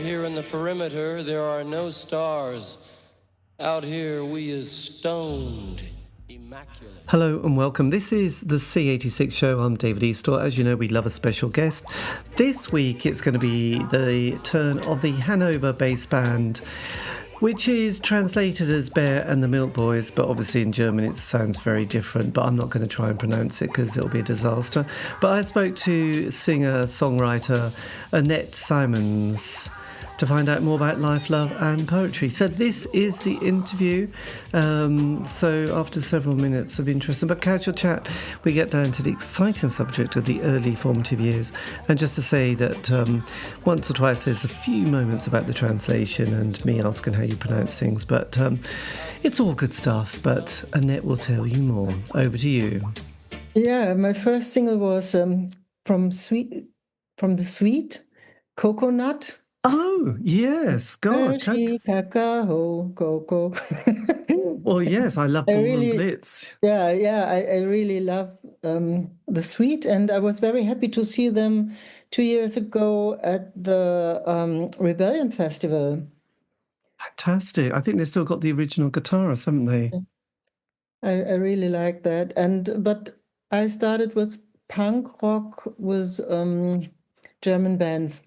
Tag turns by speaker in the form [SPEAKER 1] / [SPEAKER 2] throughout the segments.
[SPEAKER 1] here in the perimeter, there are no stars. Out here, we is stoned. Immaculate.
[SPEAKER 2] Hello and welcome. This is the C86 show. I'm David Eastaugh. As you know, we love a special guest. This week, it's going to be the turn of the Hanover bass band, which is translated as Bear and the Milk Boys, but obviously in German it sounds very different, but I'm not going to try and pronounce it because it'll be a disaster. But I spoke to singer-songwriter Annette Simons to find out more about life, love and poetry. So this is the interview. So after several minutes of interesting but casual chat, we get down to the exciting subject of the early formative years. And just to say that once or twice there's a few moments about the translation and me asking how you pronounce things, but it's all good stuff. But Annette will tell you more. Over to you.
[SPEAKER 3] Yeah, my first single was from the Sweet Coconut.
[SPEAKER 2] Oh, yes. Gosh.
[SPEAKER 3] Hershey, cacao, cocoa.
[SPEAKER 2] Well, yes, I love Ballroom
[SPEAKER 3] really,
[SPEAKER 2] Blitz.
[SPEAKER 3] Yeah, I really love the Sweet, and I was very happy to see them 2 years ago at the Rebellion Festival.
[SPEAKER 2] Fantastic. I think they've still got the original guitarist, haven't they?
[SPEAKER 3] I really like that. But I started with punk rock with German bands.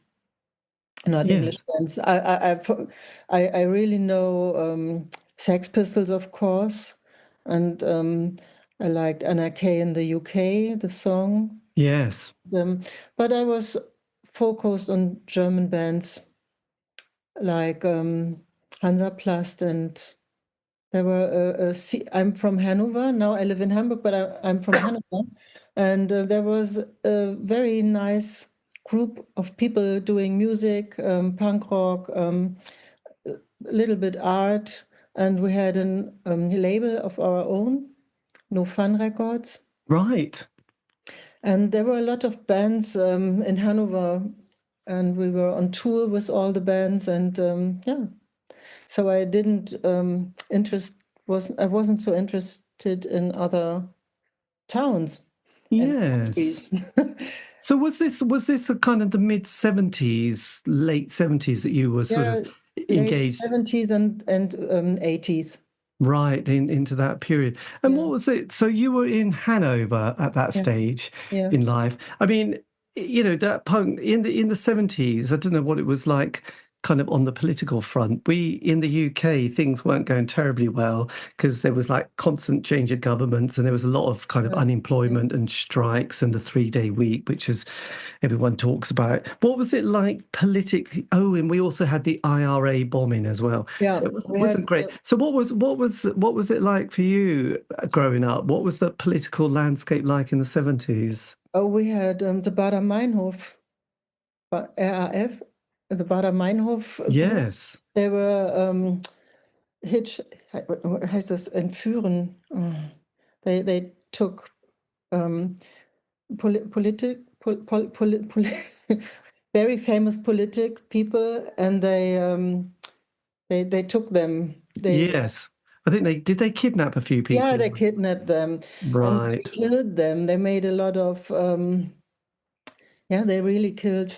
[SPEAKER 3] Not
[SPEAKER 2] Yes.
[SPEAKER 3] English bands. I really know Sex Pistols, of course, and I liked Anarchy in the UK, the song.
[SPEAKER 2] Yes.
[SPEAKER 3] But I was focused on German bands like Hansa-Plast, and there were. I'm from Hanover now. I live in Hamburg, but I'm from Hanover, and there was a very nice group of people doing music, punk rock, a little bit art, and we had a label of our own, No Fun Records.
[SPEAKER 2] Right.
[SPEAKER 3] And there were a lot of bands in Hanover, and we were on tour with all the bands, and yeah. So I wasn't so interested in other towns.
[SPEAKER 2] Yes. So was this a kind of the mid-70s, late 70s that you were sort of engaged?
[SPEAKER 3] Late 70s and 80s.
[SPEAKER 2] Right, into that period. And what was it? So you were in Hanover at that stage in life. I mean, you know, that punk in the 70s, I don't know what it was like kind of on the political front. In the UK, things weren't going terribly well because there was like constant change of governments and there was a lot of kind of unemployment and strikes and the 3-day week, which is everyone talks about. What was it like politically? Oh, and we also had the IRA bombing as well.
[SPEAKER 3] Yeah,
[SPEAKER 2] so it wasn't great. So what was it like for you growing up? What was the political landscape like in the 70s?
[SPEAKER 3] Oh, we had the Baader-Meinhof, RAF. The Baader-Meinhof.
[SPEAKER 2] Yes.
[SPEAKER 3] They were what heißt das? Entführen. They took very famous people, and they took them.
[SPEAKER 2] Yes. I think they kidnap a few people.
[SPEAKER 3] Yeah, they kidnapped them.
[SPEAKER 2] Right.
[SPEAKER 3] And they killed them. They made a lot of they really killed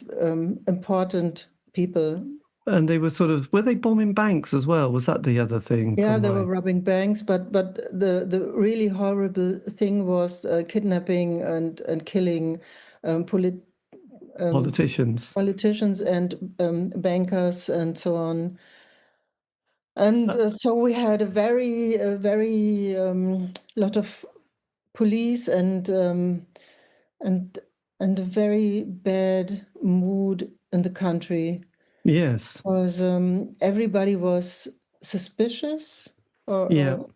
[SPEAKER 3] important people.
[SPEAKER 2] And they were were they bombing banks as well? Was that the other thing?
[SPEAKER 3] Yeah, they were robbing banks, but the really horrible thing was kidnapping and killing politicians and bankers and so on. And so we had a very lot of police and a very bad mood in the country.
[SPEAKER 2] Yes.
[SPEAKER 3] Because everybody was suspicious, and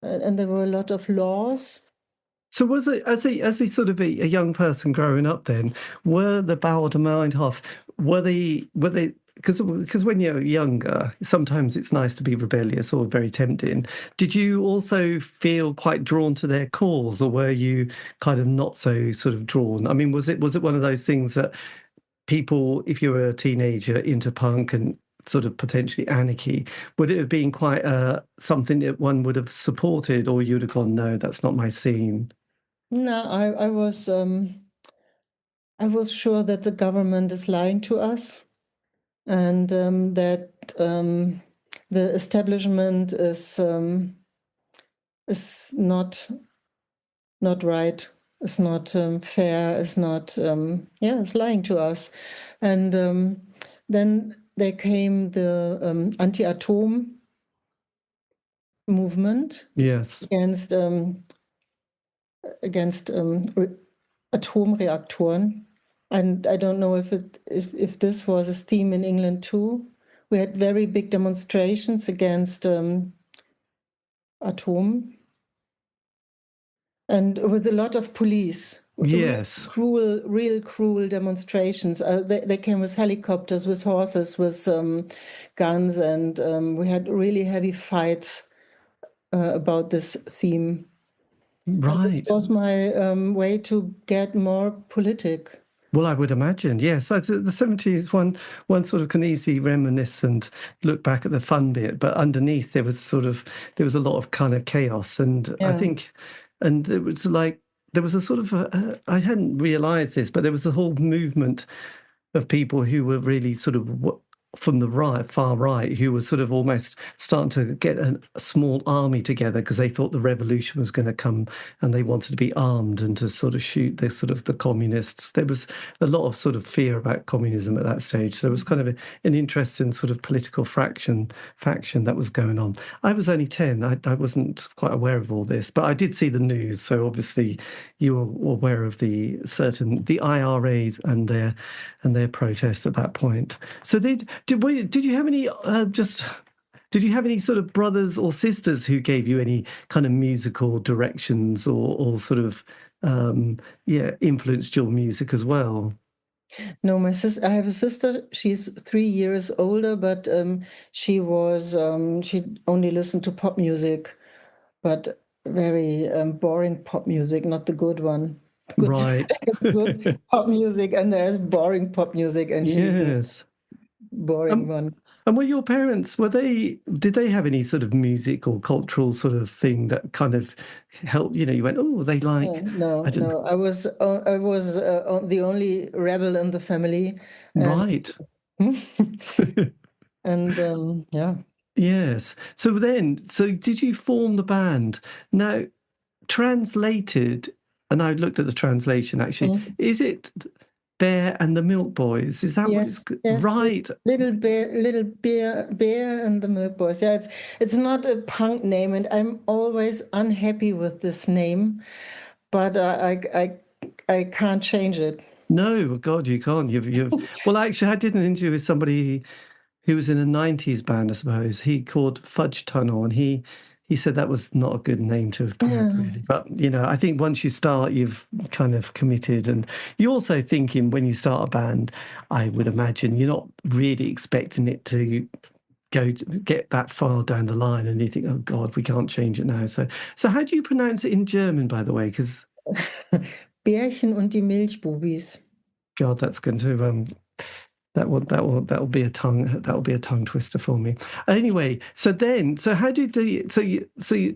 [SPEAKER 3] there were a lot of laws.
[SPEAKER 2] So was it as a sort of a young person growing up then? Were the Baader-Meinhof were they because when you're younger, sometimes it's nice to be rebellious or very tempting. Did you also feel quite drawn to their cause, or were you kind of not so sort of drawn? I mean, was it one of those things that people, if you were a teenager into punk and sort of potentially anarchy, would it have been quite something that one would have supported, or you'd have gone, no, that's not my scene?
[SPEAKER 3] No, I was I was sure that the government is lying to us, and that the establishment is not right, is not fair, is not it's lying to us. And then there came the anti-atom movement.
[SPEAKER 2] Yes.
[SPEAKER 3] Against Atomreaktoren. And I don't know if this was a theme in England too. We had very big demonstrations against atom, and with a lot of police.
[SPEAKER 2] Yes.
[SPEAKER 3] Real cruel demonstrations. They came with helicopters, with horses, with guns, and we had really heavy fights about this theme.
[SPEAKER 2] Right.
[SPEAKER 3] And this was my way to get more politic.
[SPEAKER 2] Well, I would imagine, yes. The 70s, one sort of can easily reminisce and look back at the fun bit, but underneath there was a lot of kind of chaos, and I think, and it was like there was a sort of I hadn't realised this, but there was a whole movement of people who were really sort of from the far right, who were sort of almost starting to get a small army together because they thought the revolution was going to come, and they wanted to be armed and to sort of shoot the communists. There was a lot of sort of fear about communism at that stage. So it was kind of an interesting sort of political faction that was going on. I was only 10. I wasn't quite aware of all this, but I did see the news. So obviously you were aware of the IRAs and their protests at that point. So did you have any did you have any sort of brothers or sisters who gave you any kind of musical directions or sort of influenced your music as well?
[SPEAKER 3] No, I have a sister. She's 3 years older, but she only listened to pop music, but very boring pop music, not the good one.
[SPEAKER 2] Right.
[SPEAKER 3] There's good pop music and there's boring pop music, and she's boring one.
[SPEAKER 2] And were your parents, did they have any sort of music or cultural sort of thing that kind of helped, you went, oh, they like...
[SPEAKER 3] No. I was the only rebel in the family.
[SPEAKER 2] Right.
[SPEAKER 3] And
[SPEAKER 2] Yes. So did you form the band? Now, translated, and I looked at the translation actually, is it Bear and the Milk Boys? Is that
[SPEAKER 3] yes,
[SPEAKER 2] right?
[SPEAKER 3] Little bear and the Milk Boys. Yeah, it's not a punk name, and I'm always unhappy with this name, but I can't change it.
[SPEAKER 2] No, God, you can't. Well, actually, I did an interview with somebody who was in a 90s band, I suppose. He called Fudge Tunnel, and he said that was not a good name to have picked, really. But, I think once you start, you've kind of committed. And you're also thinking, when you start a band, I would imagine you're not really expecting it to get that far down the line, and you think, oh, God, we can't change it now. So how do you pronounce it in German, by the way? Because
[SPEAKER 3] Bärchen und die Milchbubis.
[SPEAKER 2] God, that's going to... That'll be a tongue twister for me. Anyway, so how did you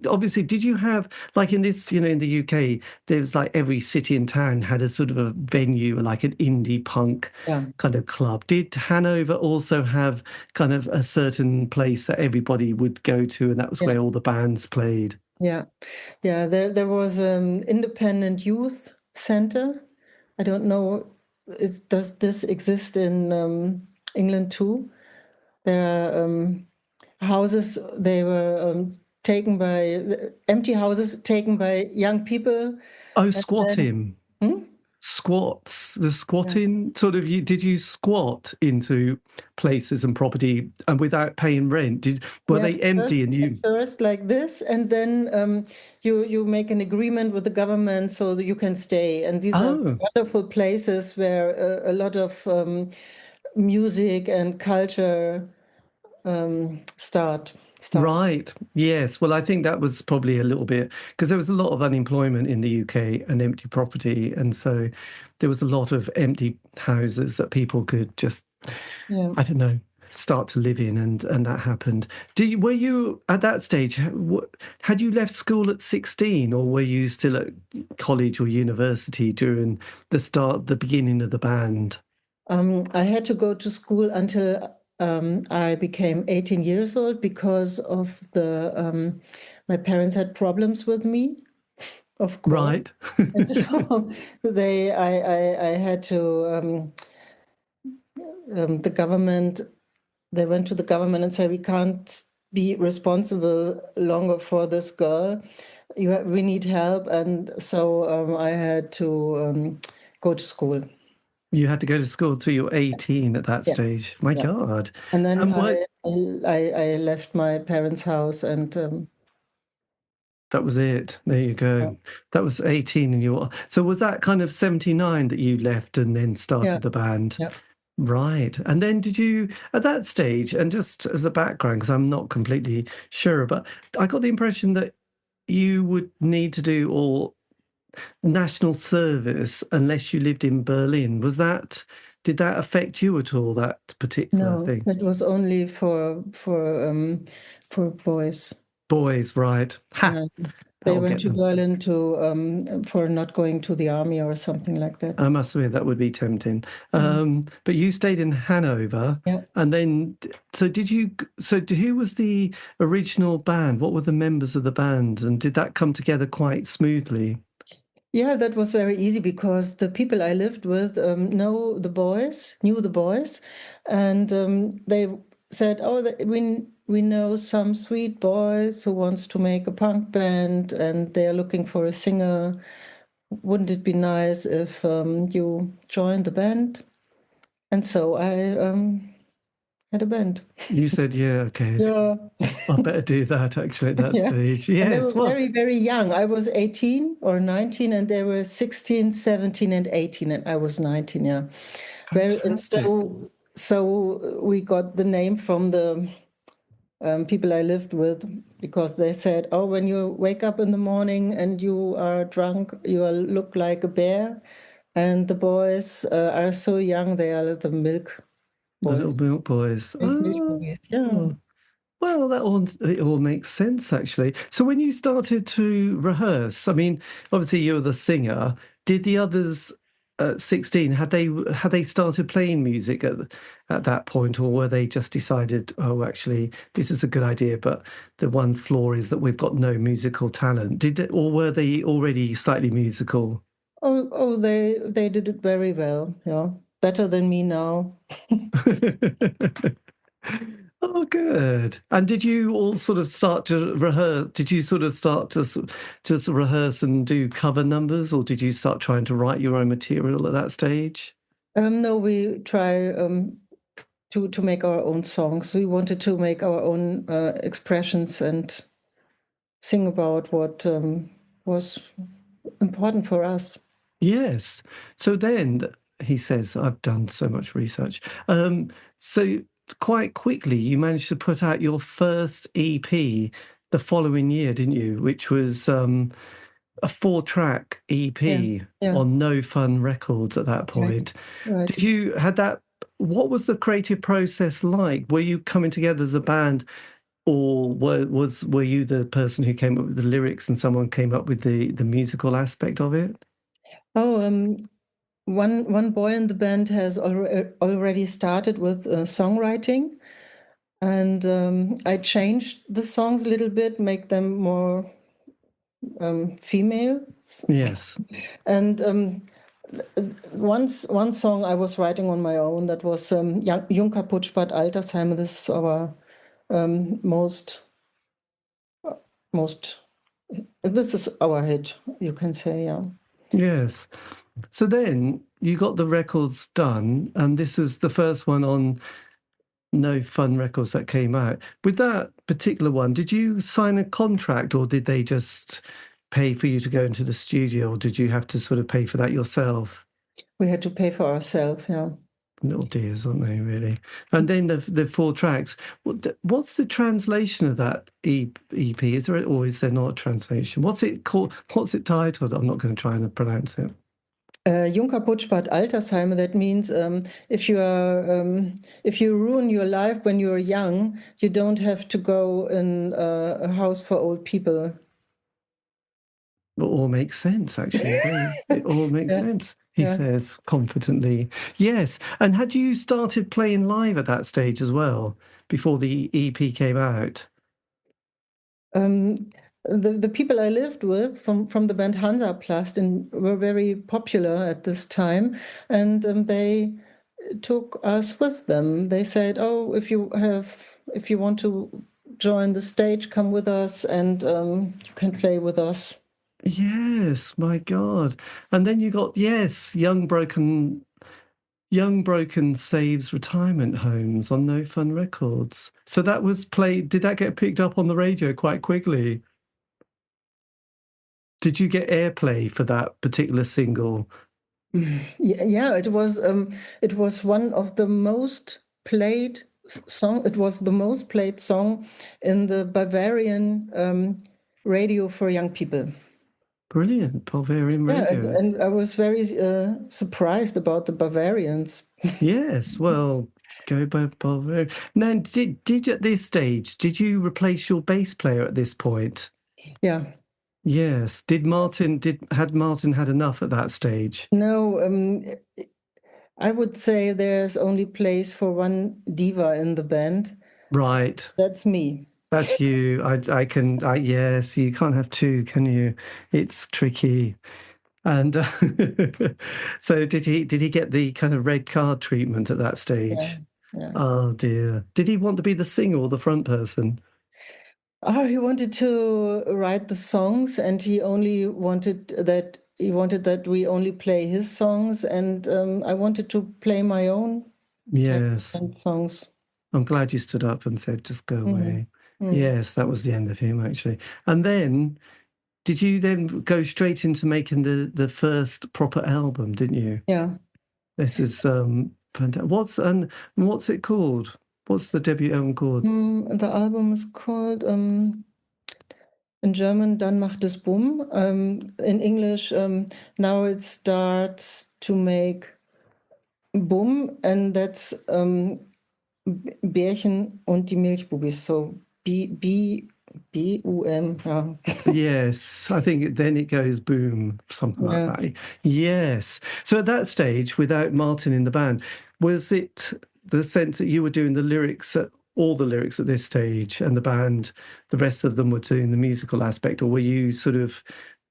[SPEAKER 2] obviously, did you have, like in this, in the UK, there's like every city and town had a sort of a venue, like an indie punk kind of club. Did Hanover also have kind of a certain place that everybody would go to, and that was where all the bands played?
[SPEAKER 3] Yeah. There was an independent youth center. I don't know. Does this exist in England too? There are houses. They were empty houses taken by young people.
[SPEAKER 2] Oh, squatting. Squats, the squatting sort of. Did you squat into places and property and without paying rent? Were they empty and you
[SPEAKER 3] first like this, and then you make an agreement with the government so that you can stay. And these are wonderful places where a lot of music and culture start.
[SPEAKER 2] Right. Yes. Well, I think that was probably a little bit because there was a lot of unemployment in the UK and empty property. And so there was a lot of empty houses that people could just, I don't know, start to live in, and that happened. Were you at that stage? Had you left school at 16, or were you still at college or university during the beginning of the band?
[SPEAKER 3] I had to go to school until I became 18 years old because of my parents had problems with me, of course.
[SPEAKER 2] Right.
[SPEAKER 3] And so I had to, the government, they went to the government and said, we can't be responsible longer for this girl. We need help. And so I had to go to school.
[SPEAKER 2] You had to go to school till you were 18 at that stage. My God.
[SPEAKER 3] And then I left my parents' house and...
[SPEAKER 2] that was it. There you go. Yeah. That was 18 and you... So was that kind of 79 that you left and then started the band?
[SPEAKER 3] Yeah.
[SPEAKER 2] Right. And then did you, at that stage, and just as a background, because I'm not completely sure, but I got the impression that you would need to do all national service unless you lived in Berlin. Did that affect you at all, that particular thing?
[SPEAKER 3] No, it was only for boys.
[SPEAKER 2] Boys, right. Ha!
[SPEAKER 3] They went to Berlin for not going to the army or something like that.
[SPEAKER 2] I must admit, that would be tempting. But you stayed in Hanover.
[SPEAKER 3] Yeah.
[SPEAKER 2] And then, who was the original band? What were the members of the band? And did that come together quite smoothly?
[SPEAKER 3] Yeah, that was very easy because the people I lived with knew the boys, and they said, "Oh, we know some sweet boys who wants to make a punk band, and they are looking for a singer. Wouldn't it be nice if you joined the band?" And so I had a band.
[SPEAKER 2] You said, "Yeah, okay,
[SPEAKER 3] yeah,
[SPEAKER 2] I better do that." Actually, at that stage, yes.
[SPEAKER 3] And they were very, very young. I was 18 or 19, and they were 16, 17, and 18, and I was 19. Yeah,
[SPEAKER 2] and
[SPEAKER 3] so we got the name from the people I lived with, because they said, "Oh, when you wake up in the morning and you are drunk, you look like a bear, and the boys are so young, they are the milk boys."
[SPEAKER 2] The little milk boys.
[SPEAKER 3] Milchbubis, yeah.
[SPEAKER 2] Well, it all makes sense, actually. So when you started to rehearse, I mean, obviously you're the singer. Did the others at 16, had they started playing music at that point, or were they just decided, oh, actually, this is a good idea, but the one flaw is that we've got no musical talent? Or were they already slightly musical?
[SPEAKER 3] Oh, they did it very well. Yeah, better than me now.
[SPEAKER 2] Oh, good. And did you all sort of start to rehearse? Did you sort of start to rehearse and do cover numbers, or did you start trying to write your own material at that stage?
[SPEAKER 3] No, we try to make our own songs. We wanted to make our own expressions and sing about what was important for us.
[SPEAKER 2] Yes. So then he says, I've done so much research. So quite quickly, you managed to put out your first EP the following year, didn't you? Which was a 4-track EP on No Fun Records at that point.
[SPEAKER 3] Right.
[SPEAKER 2] Did you what was the creative process like? Were you coming together as a band, or were you the person who came up with the lyrics and someone came up with the musical aspect of it?
[SPEAKER 3] Oh, one boy in the band has already started with songwriting, and I changed the songs a little bit, make them more female.
[SPEAKER 2] Yes.
[SPEAKER 3] And one song I was writing on my own, that was Jung, kaputt, spart, Altersheime. This is our most. This is our hit, you can say, yeah.
[SPEAKER 2] Yes. So then you got the records done, and this was the first one on No Fun Records that came out. With that particular one, did you sign a contract, or did they just pay for you to go into the studio, or did you have to sort of pay for that yourself?
[SPEAKER 3] We had to pay for ourselves, yeah.
[SPEAKER 2] Little dears, aren't they, really? And then the 4 tracks. What's the translation of that EP? Is there not a translation? What's it called? What's it titled? I'm not going to try and pronounce it.
[SPEAKER 3] Jung, kaputt, spart, Altersheime. That means if you ruin your life when you're young, you don't have to go in a house for old people.
[SPEAKER 2] It all makes sense, actually. It all makes
[SPEAKER 3] Yeah.
[SPEAKER 2] sense, he
[SPEAKER 3] Yeah.
[SPEAKER 2] says confidently. Yes. And had you started playing live at that stage as well, before the EP came out?
[SPEAKER 3] The people I lived with from the band Hans-A-Plast and were very popular at this time, and they took us with them. They said, "Oh, if you want to join the stage, come with us, and you can play with us."
[SPEAKER 2] Yes, my God. And then you got, yes, Young Broken Saves Retirement Homes on No Fun Records. So that was played, did that get picked up on the radio quite quickly? Did you get airplay for that particular single?
[SPEAKER 3] Yeah, it was one of the most played song. It was the most played song in the Bavarian radio for young people.
[SPEAKER 2] Brilliant, Bavarian
[SPEAKER 3] Yeah,
[SPEAKER 2] Radio.
[SPEAKER 3] and I was very surprised about the Bavarians.
[SPEAKER 2] Yes, well, go by Bavarian. Now, did at this stage, did you replace your bass player at this point?
[SPEAKER 3] Yeah.
[SPEAKER 2] Yes. Had Martin had enough at that stage?
[SPEAKER 3] No, I would say there's only place for one diva in the band.
[SPEAKER 2] Right.
[SPEAKER 3] That's me.
[SPEAKER 2] That's you. Yes, you can't have two, can you? It's tricky. And so did he get the kind of red card treatment at that stage?
[SPEAKER 3] Yeah.
[SPEAKER 2] Oh dear. Did he want to be the singer or the front person?
[SPEAKER 3] Oh, he wanted to write the songs, and he wanted that we only play his songs, and I wanted to play my own texts
[SPEAKER 2] Yes.
[SPEAKER 3] and songs.
[SPEAKER 2] I'm glad you stood up and said, just go away.
[SPEAKER 3] Mm.
[SPEAKER 2] Yes, that was the end of him, actually. And then, did you then go straight into making the first proper album, didn't you?
[SPEAKER 3] Yeah.
[SPEAKER 2] This is fantastic. What's it called? What's the debut album called?
[SPEAKER 3] The album is called, in German, Dann macht es Bumm. In English, now it starts to make boom, and that's Bärchen und die Milchbubis. So B-U-M. Yeah.
[SPEAKER 2] Yes, I think then it goes boom, something like that. Yes. So at that stage, without Martin in the band, was it the sense that you were doing all the lyrics at this stage, and the band, the rest of them were doing the musical aspect, or were you sort of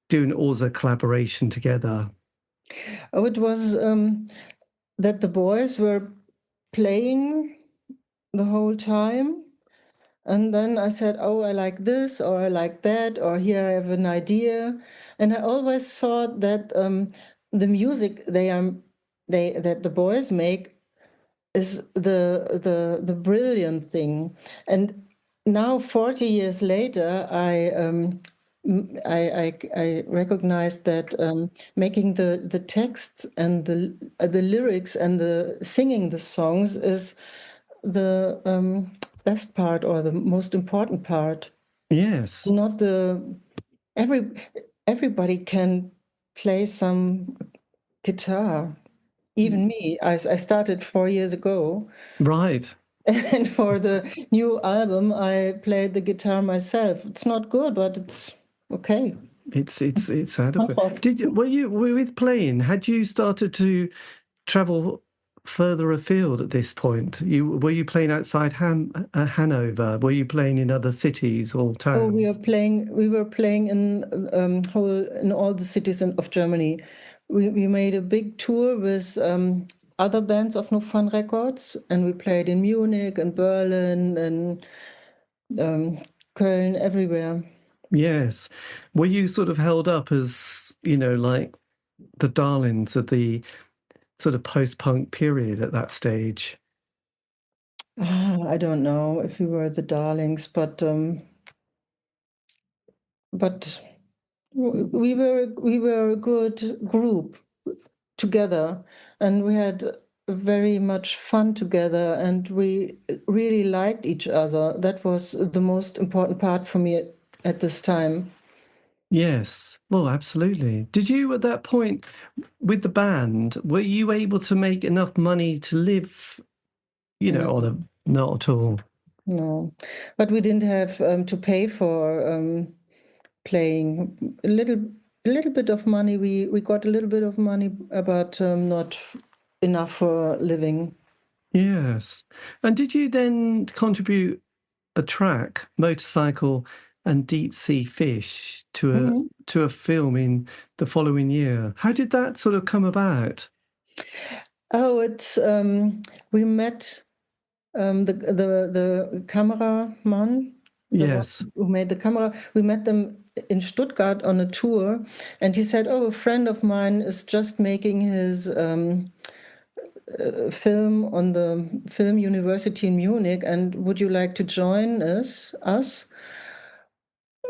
[SPEAKER 2] doing it all as a collaboration together?
[SPEAKER 3] Oh, it was that the boys were playing the whole time. And then I said, "Oh, I like this, or I like that, or here I have an idea." And I always thought that the music that the boys make is the brilliant thing. And now, 40 years later, I recognize that making the texts and the lyrics and the singing the songs is the best part or the most important part.
[SPEAKER 2] Yes.
[SPEAKER 3] Not everybody can play some guitar. Even me. I started 4 years ago.
[SPEAKER 2] Right.
[SPEAKER 3] And for the new album, I played the guitar myself. It's not good, but it's okay.
[SPEAKER 2] It's adequate. Were you with playing? Had you started to travel further afield at this point? Were you playing outside Hanover? Were you playing in other cities or towns?
[SPEAKER 3] Oh, we were playing in all the cities of Germany. We made a big tour with other bands of No Fun Records, and we played in Munich and Berlin and Köln, everywhere.
[SPEAKER 2] Yes. Were you sort of held up as, like the darlings of the sort of post-punk period at that stage?
[SPEAKER 3] I don't know if we were the darlings, but we were a good group together, and we had very much fun together, and we really liked each other. That was the most important part for me at this time.
[SPEAKER 2] Yes. Well, absolutely. Did you, at that point, with the band, were you able to make enough money to live,
[SPEAKER 3] No,
[SPEAKER 2] on a... Not at all.
[SPEAKER 3] no. But we didn't have to pay for playing. A little bit of money. We got a little bit of money, but not enough for living.
[SPEAKER 2] Yes. And did you then contribute a track, Motorcycle and Deep Sea Fish, to a film in the following year? How did that sort of come about?
[SPEAKER 3] Oh, it's we met the cameraman, the one
[SPEAKER 2] Yes.
[SPEAKER 3] who made the camera. We met them in Stuttgart on a tour, and he said, "Oh, a friend of mine is just making his film on the film university in Munich, and would you like to join us?"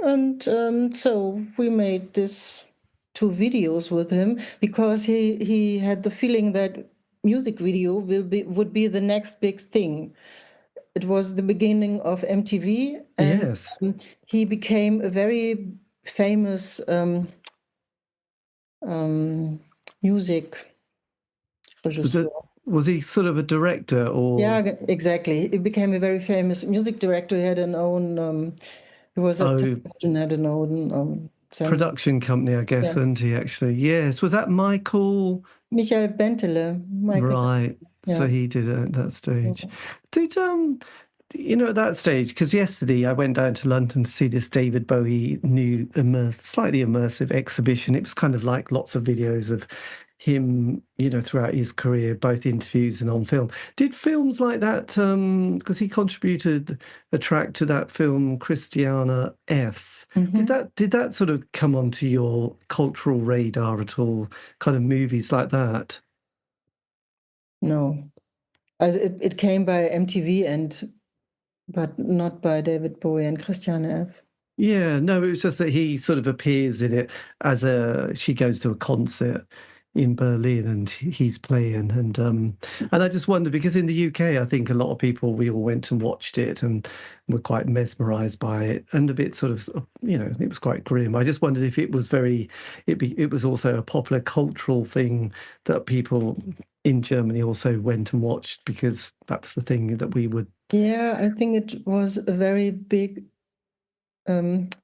[SPEAKER 3] And so we made this 2 videos with him because he had the feeling that music video would be the next big thing. It was the beginning of MTV, and
[SPEAKER 2] Yes.
[SPEAKER 3] he became a very famous music regisseur.
[SPEAKER 2] Was he sort of a director or...
[SPEAKER 3] Yeah, exactly. He became a very famous music director. He had an own. He was at television, had an own
[SPEAKER 2] production company, I guess,
[SPEAKER 3] Yeah.
[SPEAKER 2] isn't he, actually? Yes. Was that Michael?
[SPEAKER 3] Michael Bentele.
[SPEAKER 2] Right. So
[SPEAKER 3] Yeah.
[SPEAKER 2] he did it at that stage. Did at that stage, because yesterday I went down to London to see this David Bowie new slightly immersive exhibition. It was kind of like lots of videos of him, throughout his career, both interviews and on film. Did films like that, because he contributed a track to that film Christiana F. Did that sort of come onto your cultural radar at all? Kind of movies like that?
[SPEAKER 3] No, it came by MTV but not by David Bowie and Christiane F.
[SPEAKER 2] Yeah, no, it was just that he sort of appears in it as she goes to a concert in Berlin and he's playing, and I just wonder, because in the UK I think a lot of people, we all went and watched it and were quite mesmerized by it and a bit sort of, it was quite grim. I just wondered if it was it was also a popular cultural thing that people in Germany also went and watched, because that was the thing that we would...
[SPEAKER 3] Yeah, I think it was a very big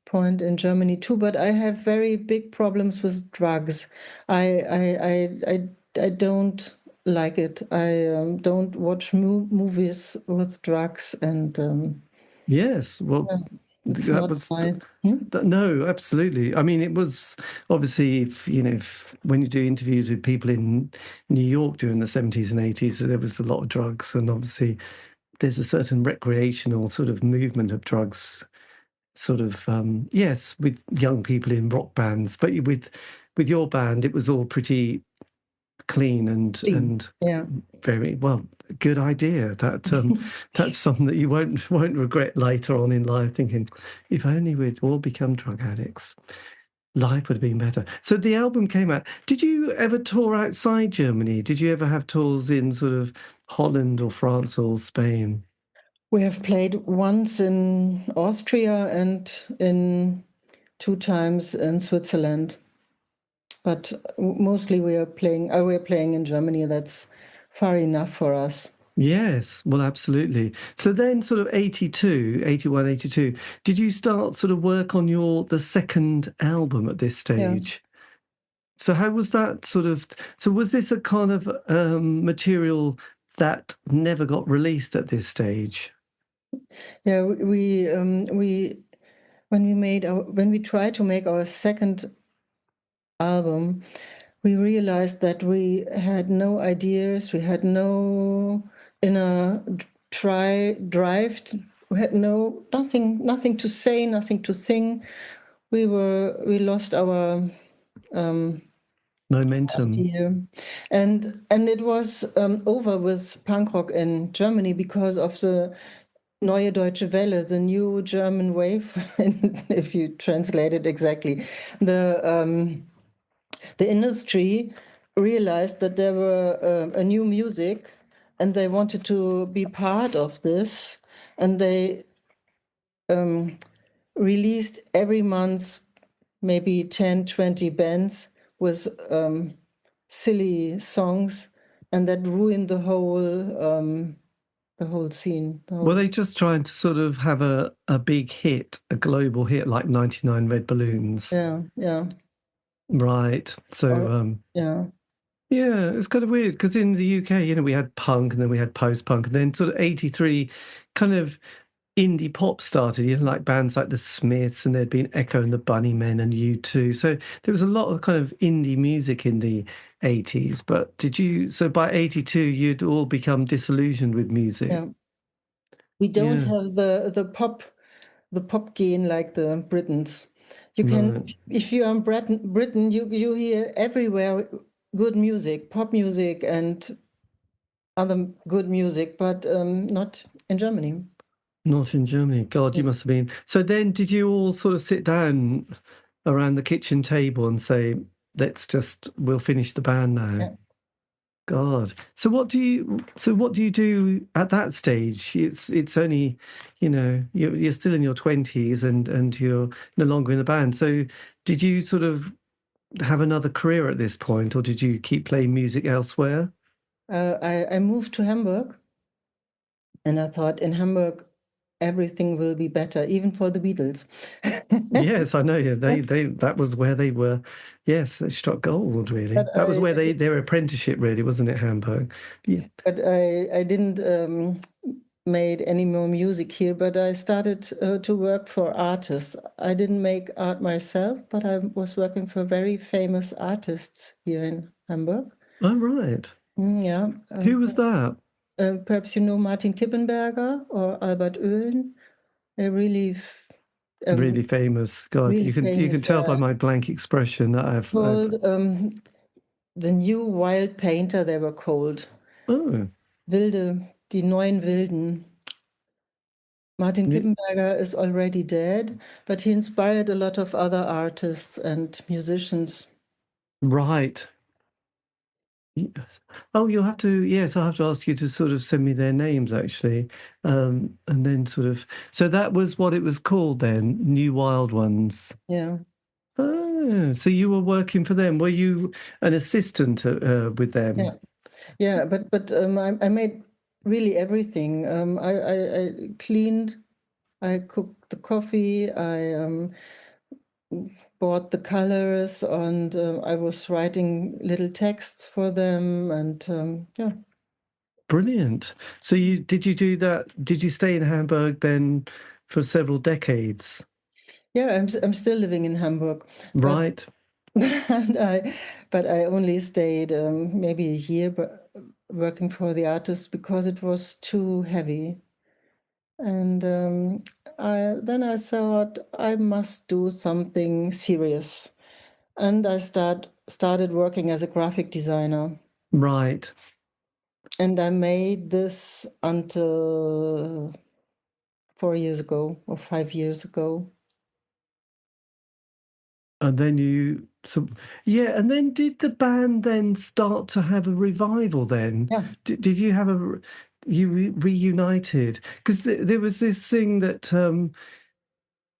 [SPEAKER 3] point in Germany too, but I have very big problems with drugs. I don't like it. I don't watch movies with drugs, and
[SPEAKER 2] Yes, well,
[SPEAKER 3] it's
[SPEAKER 2] that
[SPEAKER 3] not
[SPEAKER 2] was
[SPEAKER 3] my.
[SPEAKER 2] no, absolutely. I mean, it was obviously, if when you do interviews with people in New York during the 70s and 80s, there was a lot of drugs, and obviously there's a certain recreational sort of movement of drugs, sort of, yes, with young people in rock bands, but with your band, it was all pretty clean and
[SPEAKER 3] Yeah.
[SPEAKER 2] very well. Good idea. That's something that you won't regret later on in life, thinking, if only we'd all become drug addicts, life would have been better. So the album came out. Did you ever tour outside Germany? Did you ever have tours in sort of Holland or France or Spain?
[SPEAKER 3] We have played once in Austria and in 2 times in Switzerland, but mostly we are playing. We're playing in Germany. That's far enough for us.
[SPEAKER 2] Yes, well, absolutely. So then sort of 82, 81, 82, did you start sort of work on the second album at this stage? Yeah. So how was that so was this a kind of material that never got released at this stage?
[SPEAKER 3] Yeah, when we tried to make our second album, we realized that we had no ideas, we had no inner drive, we had nothing to say, nothing to sing. We lost our
[SPEAKER 2] momentum.
[SPEAKER 3] Idea. And it was over with punk rock in Germany because of the Neue Deutsche Welle, the new German wave, if you translate it exactly. The industry realized that there were a new music, and they wanted to be part of this, and they released every month maybe 10, 20 bands with silly songs, and that ruined the whole scene.
[SPEAKER 2] Were they just trying to sort of have a big hit, a global hit like 99 Red Balloons?
[SPEAKER 3] Yeah.
[SPEAKER 2] Right. So,
[SPEAKER 3] yeah.
[SPEAKER 2] Yeah, it's kind of weird because in the UK, we had punk and then we had post-punk and then sort of 83 kind of indie pop started, like bands like the Smiths, and there'd been Echo and the Bunnymen and U2. So there was a lot of kind of indie music in the 80s. But so by 82, you'd all become disillusioned with music.
[SPEAKER 3] Yeah. We don't have the pop gene like the Britons. You can, if you are in Britain, you hear everywhere good music, pop music and other good music, but not in Germany.
[SPEAKER 2] Not in Germany. God, you must have been. So then did you all sort of sit down around the kitchen table and say, we'll finish the band now?
[SPEAKER 3] Yeah.
[SPEAKER 2] God. So what do you do at that stage? It's only, you're still in your 20s and you're no longer in the band. So did you sort of have another career at this point, or did you keep playing music elsewhere?
[SPEAKER 3] I moved to Hamburg, and I thought in Hamburg everything will be better, even for the Beatles.
[SPEAKER 2] Yes, I know. Yeah, that was where they were. Yes, they struck gold. Really,
[SPEAKER 3] But
[SPEAKER 2] that was where their apprenticeship, really, wasn't it, Hamburg? Yeah.
[SPEAKER 3] But I didn't made any more music here. But I started to work for artists. I didn't make art myself, but I was working for very famous artists here in Hamburg.
[SPEAKER 2] Oh, right.
[SPEAKER 3] Yeah.
[SPEAKER 2] Who was that?
[SPEAKER 3] Perhaps you know Martin Kippenberger or Albert Oehlen. They're really
[SPEAKER 2] really famous. God,
[SPEAKER 3] really
[SPEAKER 2] you can tell by my blank expression that I've
[SPEAKER 3] called the new wild painter. They were called.
[SPEAKER 2] Oh,
[SPEAKER 3] Die neuen Wilden. Martin Kippenberger is already dead, but he inspired a lot of other artists and musicians.
[SPEAKER 2] Right. Oh, you'll have to, yes, I'll have to ask you to sort of send me their names, actually. And then sort of, so that was what it was called then, New Wild Ones.
[SPEAKER 3] Yeah.
[SPEAKER 2] Oh, so you were working for them. Were you an assistant with them?
[SPEAKER 3] Yeah, but I made really everything. I cleaned, I cooked the coffee, I bought the colors, and I was writing little texts for them, and yeah.
[SPEAKER 2] Brilliant. So did you do that? Did you stay in Hamburg then for several decades?
[SPEAKER 3] Yeah, I'm still living in Hamburg.
[SPEAKER 2] Right.
[SPEAKER 3] But I only stayed maybe a year, but working for the artist because it was too heavy. And then I thought I must do something serious, and I started working as a graphic designer.
[SPEAKER 2] Right.
[SPEAKER 3] And I made this until 4 years ago or 5 years ago.
[SPEAKER 2] And then and then did the band then start to have a revival then?
[SPEAKER 3] Yeah.
[SPEAKER 2] Did you have you reunited? Because there was this thing that,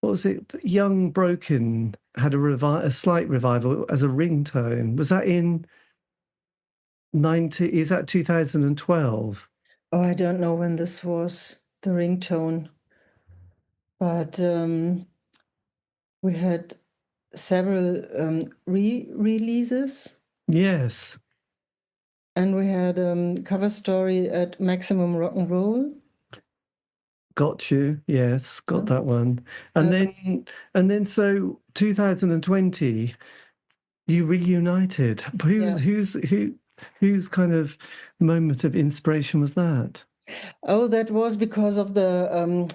[SPEAKER 2] what was it? Young Broken had a slight revival as a ringtone. Was that is that 2012?
[SPEAKER 3] Oh, I don't know when this was, the ringtone. But we had several re-releases.
[SPEAKER 2] Yes.
[SPEAKER 3] And we had cover story at Maximum Rock and Roll.
[SPEAKER 2] Got you. Yes, got that one. And then so 2020, you reunited. Whose kind of moment of inspiration was that?
[SPEAKER 3] Oh, that was because of the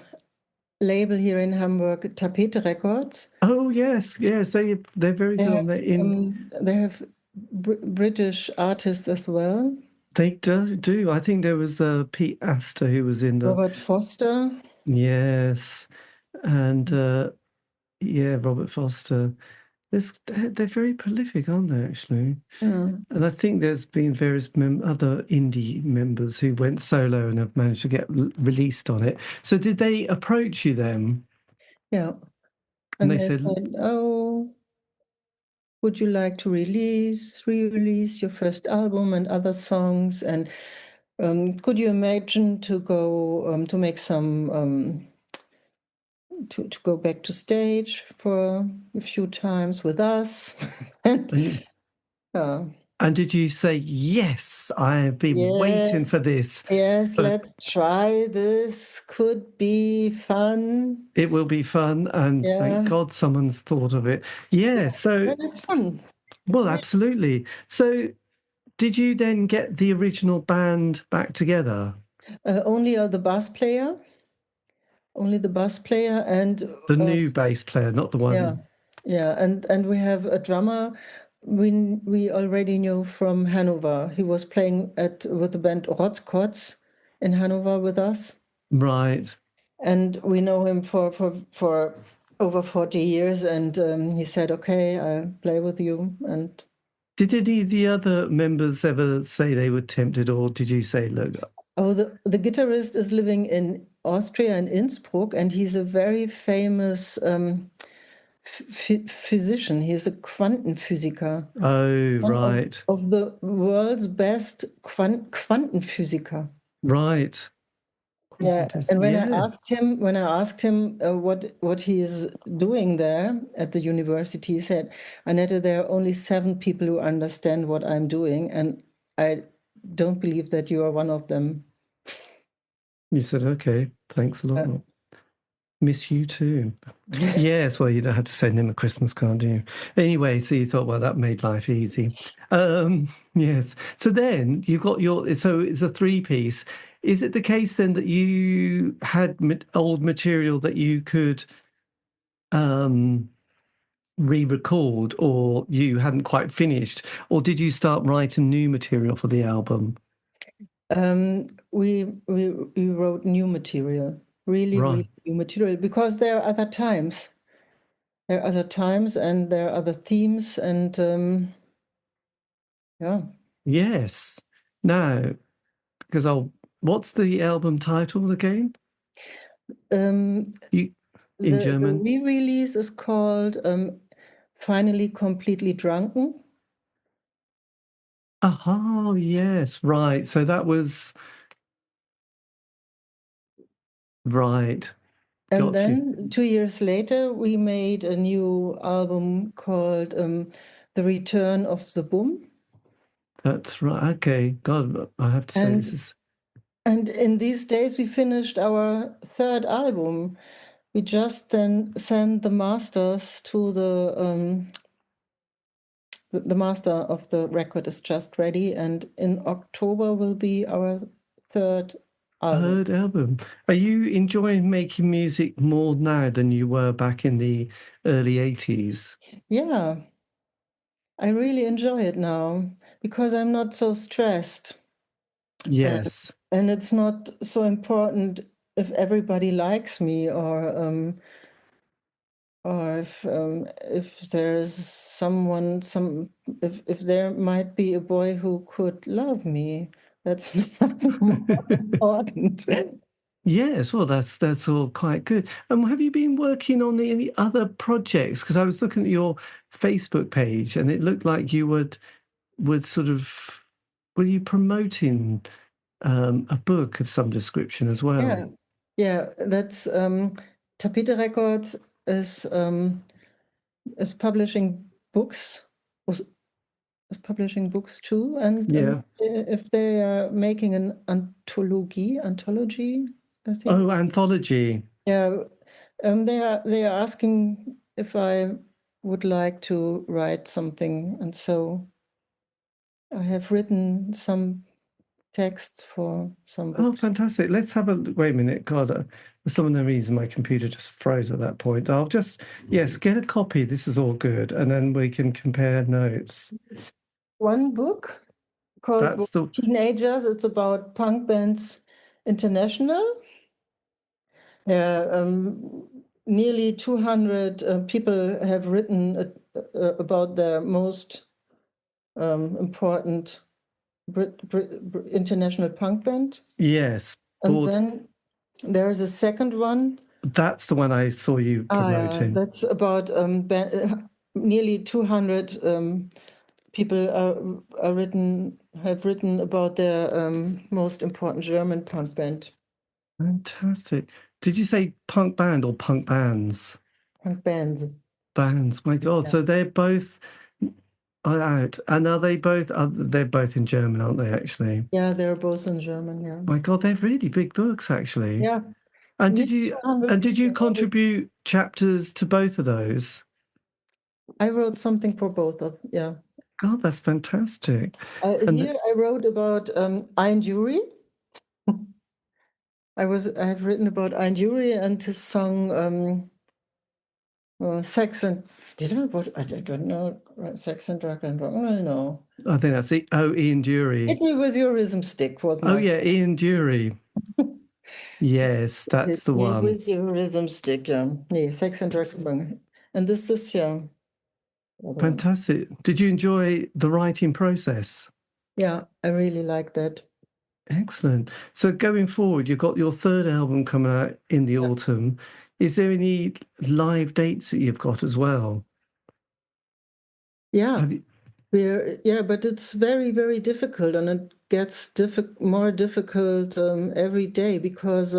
[SPEAKER 3] label here in Hamburg, Tapete Records.
[SPEAKER 2] Oh yes, they're very good.
[SPEAKER 3] They have British artists as well.
[SPEAKER 2] They do. I think there was Pete Astor who was in the
[SPEAKER 3] Robert Foster.
[SPEAKER 2] Yes, and Robert Foster. They're very prolific, aren't they? Actually, and I think there's been various other indie members who went solo and have managed to get released on it. So did they approach you then?
[SPEAKER 3] Yeah, and they said, "Oh, would you like to re-release your first album and other songs? And could you imagine to go to make some to go back to stage for a few times with us? and
[SPEAKER 2] And did you say, yes, I've been waiting for this?
[SPEAKER 3] Yes, let's try this. Could be fun.
[SPEAKER 2] It will be fun, and thank God someone's thought of it. Yeah, so...
[SPEAKER 3] And it's fun.
[SPEAKER 2] Well, absolutely. So did you then get the original band back together?
[SPEAKER 3] Only the bass player. Only the bass player and...
[SPEAKER 2] The new bass player, not the one...
[SPEAKER 3] Yeah, and we have a drummer we already knew from Hanover. He was playing with the band Rotzkotz in Hanover with us.
[SPEAKER 2] Right.
[SPEAKER 3] And we know him for over 40 years, and he said, okay, I'll play with you. And
[SPEAKER 2] did any of the other members ever say they were tempted, or did you say, look...
[SPEAKER 3] Oh, the guitarist is living in Austria, in Innsbruck, and he's a very famous physician. He's a Quantenphysiker.
[SPEAKER 2] Oh, right.
[SPEAKER 3] Of the world's best Quantenphysiker.
[SPEAKER 2] Right.
[SPEAKER 3] Yeah, and when I asked him what he is doing there at the university, he said, Annette, there are only 7 people who understand what I'm doing, and I don't believe that you are one of them.
[SPEAKER 2] You said, okay, thanks a lot. Miss you too. Yes, well, you don't have to send him a Christmas card, do you? Anyway, so you thought, well, that made life easy. Yes. So then you've got so it's a 3-piece. Is it the case then that you had old material that you could re-record, or you hadn't quite finished, or did you start writing new material for the album?
[SPEAKER 3] We wrote new material, really new material, because there are other times. There are other times, and there are other themes, and
[SPEAKER 2] Yes. Now, because what's the album title again? In German?
[SPEAKER 3] The re-release is called Finally Completely Drunken.
[SPEAKER 2] Oh, yes, right. So that was... Right.
[SPEAKER 3] And then 2 years later, we made a new album called The Return of the Boom.
[SPEAKER 2] That's right. Okay. God, I have to say this is...
[SPEAKER 3] And in these days, we finished our 3rd album. We just then sent the masters to the master of the record is just ready, and in October will be our 3rd album.
[SPEAKER 2] Are you enjoying making music more now than you were back in the early 80s?
[SPEAKER 3] Yeah, I really enjoy it now because I'm not so stressed.
[SPEAKER 2] Yes.
[SPEAKER 3] And it's not so important if everybody likes me, or if there's someone, if there might be a boy who could love me. That's not more important.
[SPEAKER 2] Yes, well, that's all quite good. And have you been working on any other projects? Because I was looking at your Facebook page, and it looked like you would sort of... Were you promoting a book of some description as well?
[SPEAKER 3] Yeah. That's Tapete Records is publishing books. Is publishing books too, and if they are making an anthology, I think.
[SPEAKER 2] Oh, anthology.
[SPEAKER 3] Yeah, they are asking if I would like to write something, and so I have written some texts for some books.
[SPEAKER 2] Oh, fantastic! Let's have a wait a minute. God, for some reason my computer just froze at that point. I'll just get a copy. This is all good, and then we can compare notes.
[SPEAKER 3] One book called Teenagers. It's about punk bands international. There are nearly 200 people have written about their most important international punk band.
[SPEAKER 2] Yes.
[SPEAKER 3] And then there's a second one.
[SPEAKER 2] That's the one I saw you promoting.
[SPEAKER 3] That's about nearly 200 people have written about their most important German punk band.
[SPEAKER 2] Fantastic. Did you say punk band or punk bands?
[SPEAKER 3] Punk bands.
[SPEAKER 2] Bands, my God.
[SPEAKER 3] Yeah.
[SPEAKER 2] So they're both out. And are they both, they're both in German, aren't they, actually?
[SPEAKER 3] Yeah, they're both in German, yeah.
[SPEAKER 2] My God, they're really big books, actually.
[SPEAKER 3] Yeah.
[SPEAKER 2] And
[SPEAKER 3] Nearly 200
[SPEAKER 2] did you
[SPEAKER 3] people.
[SPEAKER 2] contribute chapters to both of those?
[SPEAKER 3] I wrote something for both of, yeah.
[SPEAKER 2] God, that's fantastic.
[SPEAKER 3] Here I wrote about Ein Jury. I've written about Ein Jury and his song Sex and did I what I don't know Sex and Drug and Rock. No.
[SPEAKER 2] I think that's it. Oh, Ian Dury.
[SPEAKER 3] Hit Me With Your Rhythm Stick was my
[SPEAKER 2] yeah, Ian Dury. Yes, that's the one.
[SPEAKER 3] With Your Rhythm Stick, yeah. Nee, Sex and Drugs and Rock. And this is, yeah.
[SPEAKER 2] Fantastic. Did you enjoy the writing process?
[SPEAKER 3] Yeah, I really like that.
[SPEAKER 2] Excellent. So going forward, you've got your third album coming out in the autumn. Is there any live dates that you've got as well?
[SPEAKER 3] Yeah. But it's very, very difficult, and it gets more difficult every day because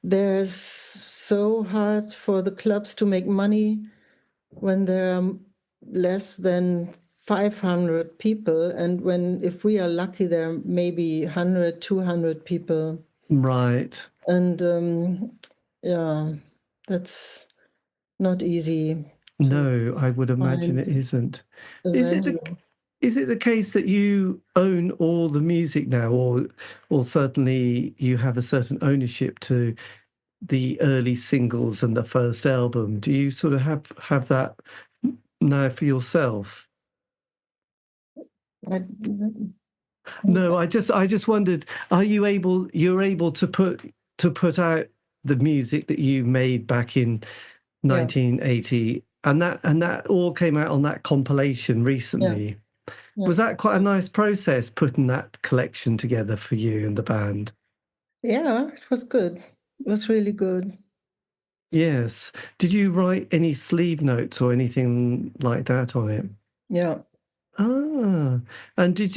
[SPEAKER 3] there's so hard for the clubs to make money when there are less than 500 people, and if we are lucky, there are maybe 100, 200 people.
[SPEAKER 2] Right.
[SPEAKER 3] And that's not easy.
[SPEAKER 2] No, I would imagine it isn't. Is it the case that you own all the music now, or certainly you have a certain ownership to the early singles and the first album? Do you sort of have that now for yourself? No, I just wondered, you're able to put out the music that you made back in 1980, and that all came out on that compilation recently. Yeah. Was that quite a nice process, putting that collection together for you and the band?
[SPEAKER 3] Yeah, it was good. It was really good.
[SPEAKER 2] Yes. Did you write any sleeve notes or anything like that on it?
[SPEAKER 3] Yeah.
[SPEAKER 2] Ah, and did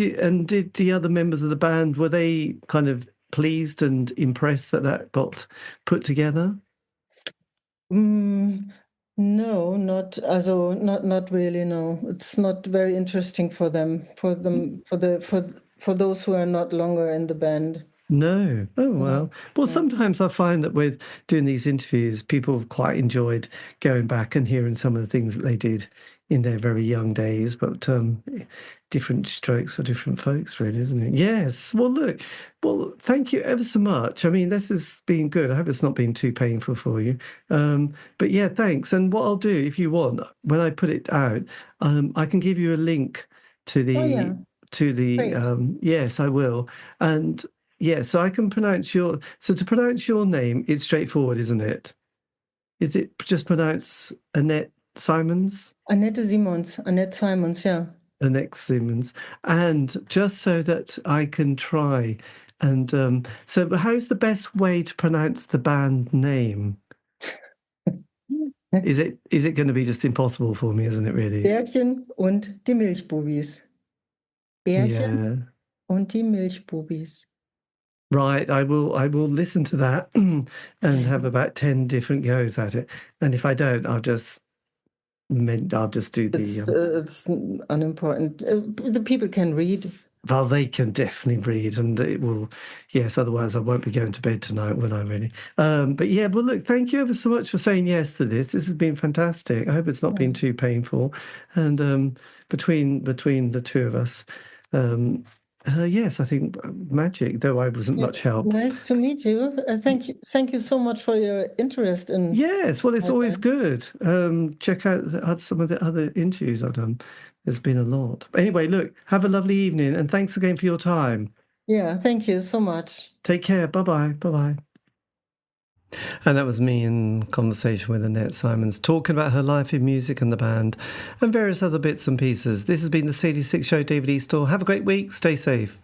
[SPEAKER 2] the other members of the band, were they kind of pleased and impressed that got put together?
[SPEAKER 3] No, not really. No, it's not very interesting for them. For those who are not longer in the band.
[SPEAKER 2] No. Oh, well. Well, sometimes I find that with doing these interviews, people have quite enjoyed going back and hearing some of the things that they did in their very young days, but different strokes for different folks, really, isn't it? Yes. Well, look, thank you ever so much. I mean, this has been good. I hope it's not been too painful for you. But yeah, thanks. And what I'll do, if you want, when I put it out, I can give you a link to the yes, I will. And yeah, so I can to pronounce your name, it's straightforward, isn't it? Is it just pronounce Annette Simons?
[SPEAKER 3] Annette Simons, yeah.
[SPEAKER 2] Annette Simons. And just so that I can try, and so how's the best way to pronounce the band name? Is it going to be just impossible for me, isn't it, really?
[SPEAKER 3] Bärchen und die Milchbubis. Bärchen und die Milchbubis.
[SPEAKER 2] Right, I will listen to that and have about 10 different goes at it. And if I don't, I'll just do the...
[SPEAKER 3] It's unimportant. The people can read.
[SPEAKER 2] Well, they can definitely read, and it will... Yes, otherwise I won't be going to bed tonight, will I, really? But yeah, well, look, thank you ever so much for saying yes to this. This has been fantastic. I hope it's not been too painful. And between the two of us... yes, I think magic, though I wasn't much help.
[SPEAKER 3] Nice to meet you. Thank you so much for your interest in...
[SPEAKER 2] Yes, well, it's always good. Check out some of the other interviews I've done. There's been a lot. But anyway, look, have a lovely evening, and thanks again for your time.
[SPEAKER 3] Yeah, thank you so much.
[SPEAKER 2] Take care. Bye-bye. Bye-bye. And that was me in conversation with Annette Simons, talking about her life in music and the band and various other bits and pieces. This has been the C86 Show, David Eastaugh. Have a great week. Stay safe.